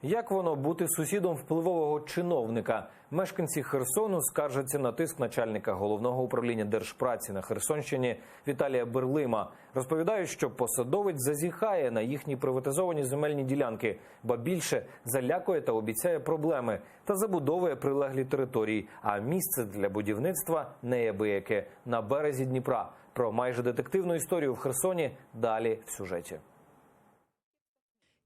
Як воно бути сусідом впливового чиновника? Мешканці Херсону скаржаться на тиск начальника головного управління Держпраці на Херсонщині Віталія Берлима. Розповідають, що посадовець зазіхає на їхні приватизовані земельні ділянки, ба більше залякує та обіцяє проблеми та забудовує прилеглі території. А місце для будівництва неабияке на березі Дніпра. Про майже детективну історію в Херсоні далі в сюжеті.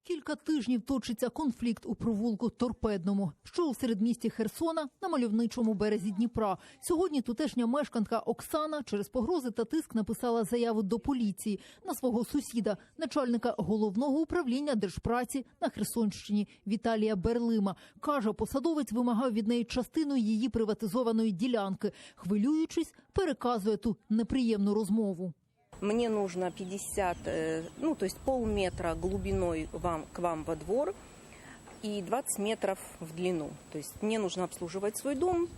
Кілька тижнів точиться конфлікт у провулку Торпедному, що у середмісті Херсона на мальовничому березі Дніпра. Сьогодні тутешня мешканка Оксана через погрози та тиск написала заяву до поліції на свого сусіда, начальника головного управління Держпраці на Херсонщині Віталія Берлима. Каже, посадовець вимагав від неї частину її приватизованої ділянки. Хвилюючись, переказує ту неприємну розмову. Мне нужно 50, то есть полметра глубиной к вам во двор и 20 метров в длину. То есть мне нужно обслуживать свой дом.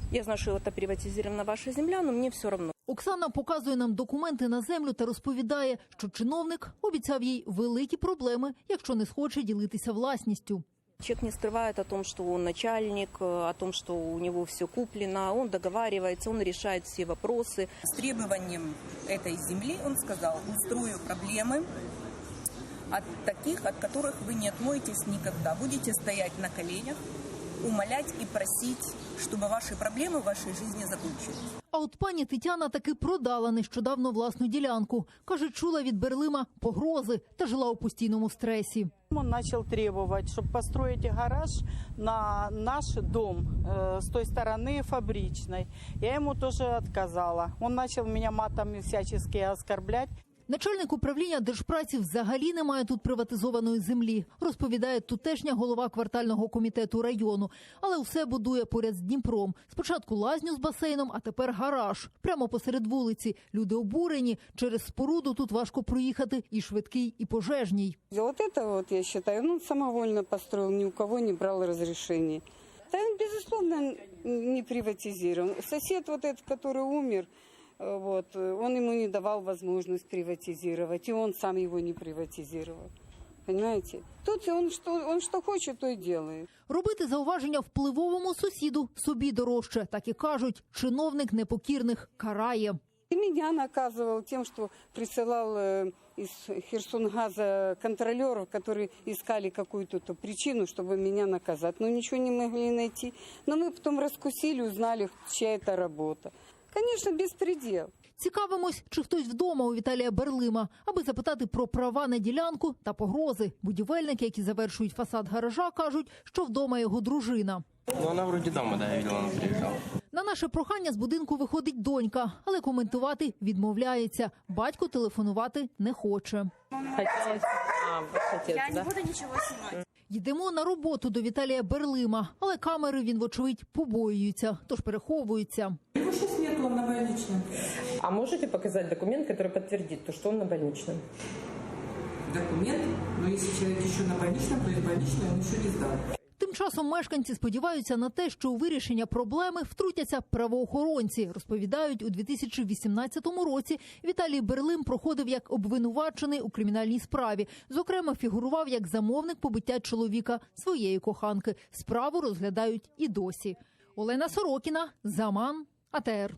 Я знаю, что это приватизирована ваша земля, но мне все равно. Оксана показує нам документи на землю та розповідає, що чиновник обіцяв їй великі проблеми, якщо не схоче ділитися власністю. Человек не скрывает о том, что он начальник, о том, что у него все куплено, он договаривается, он решает все вопросы. С требованием этой земли, он сказал, устрою проблемы от таких, от которых вы не отмоетесь никогда. Будете стоять на коленях, умолять и просить, чтобы ваши проблемы в вашей жизни закончились. А от пані Тетяна таки продала нещодавно власну ділянку. Каже, чула від Берлима погрози та жила у постійному стресі. Он начал требовать, чтобы построить гараж на наш дом с той стороны фабричной. Я ему тоже отказала. Он начал меня матом всячески оскорблять. Начальник управління Держпраці взагалі не має тут приватизованої землі, розповідає тутешня голова квартального комітету району. Але все будує поряд з Дніпром. Спочатку лазню з басейном, а тепер гараж. Прямо посеред вулиці. Люди обурені. Через споруду тут важко проїхати і швидкий, і пожежній. Вот это, я считаю, он самовольно построил, ни у кого не брал разрешений. Да, он, безусловно, не приватизирован. Сосед вот этот, который умер, он ему не давал возможность приватизировать, и он сам его не приватизировал. Понимаете? Тут он что хочет, то и делает. Робити зауваження впливовому сусіду собі дорожче. Так і кажуть, чиновник непокірних карає. И меня наказывал тем, что присылал из Херсонгаза контролеров, которые искали какую-то причину, чтобы меня наказать. Но ничего не могли найти. Но мы потом раскусили, узнали, чья это работа. Конечно, безпредел. Цікавимось, чи хтось вдома у Віталія Берлима, аби запитати про права на ділянку та погрози. Будівельники, які завершують фасад гаража, кажуть, що вдома його дружина. Вона вроді дома, я бачила, вона приїжджала. На наше прохання з будинку виходить донька, але коментувати відмовляється. Батько телефонувати не хоче. Я не буду нічого знімати. Йдемо на роботу до Віталія Берлима, але камери він, вочевидь, побоюється, тож переховується. Его сейчас нету, он на больничном. А можете показать документ, который подтвердит, что он на больничном? Документ? Но если человек еще на больничном, то из больничного он еще не сдал. Тим часом мешканці сподіваються на те, що у вирішення проблеми втрутяться правоохоронці. Розповідають, у 2018 році Віталій Берлим проходив як обвинувачений у кримінальній справі. Зокрема, фігурував як замовник побиття чоловіка своєї коханки. Справу розглядають і досі. Олена Сорокіна, Заман, АТР.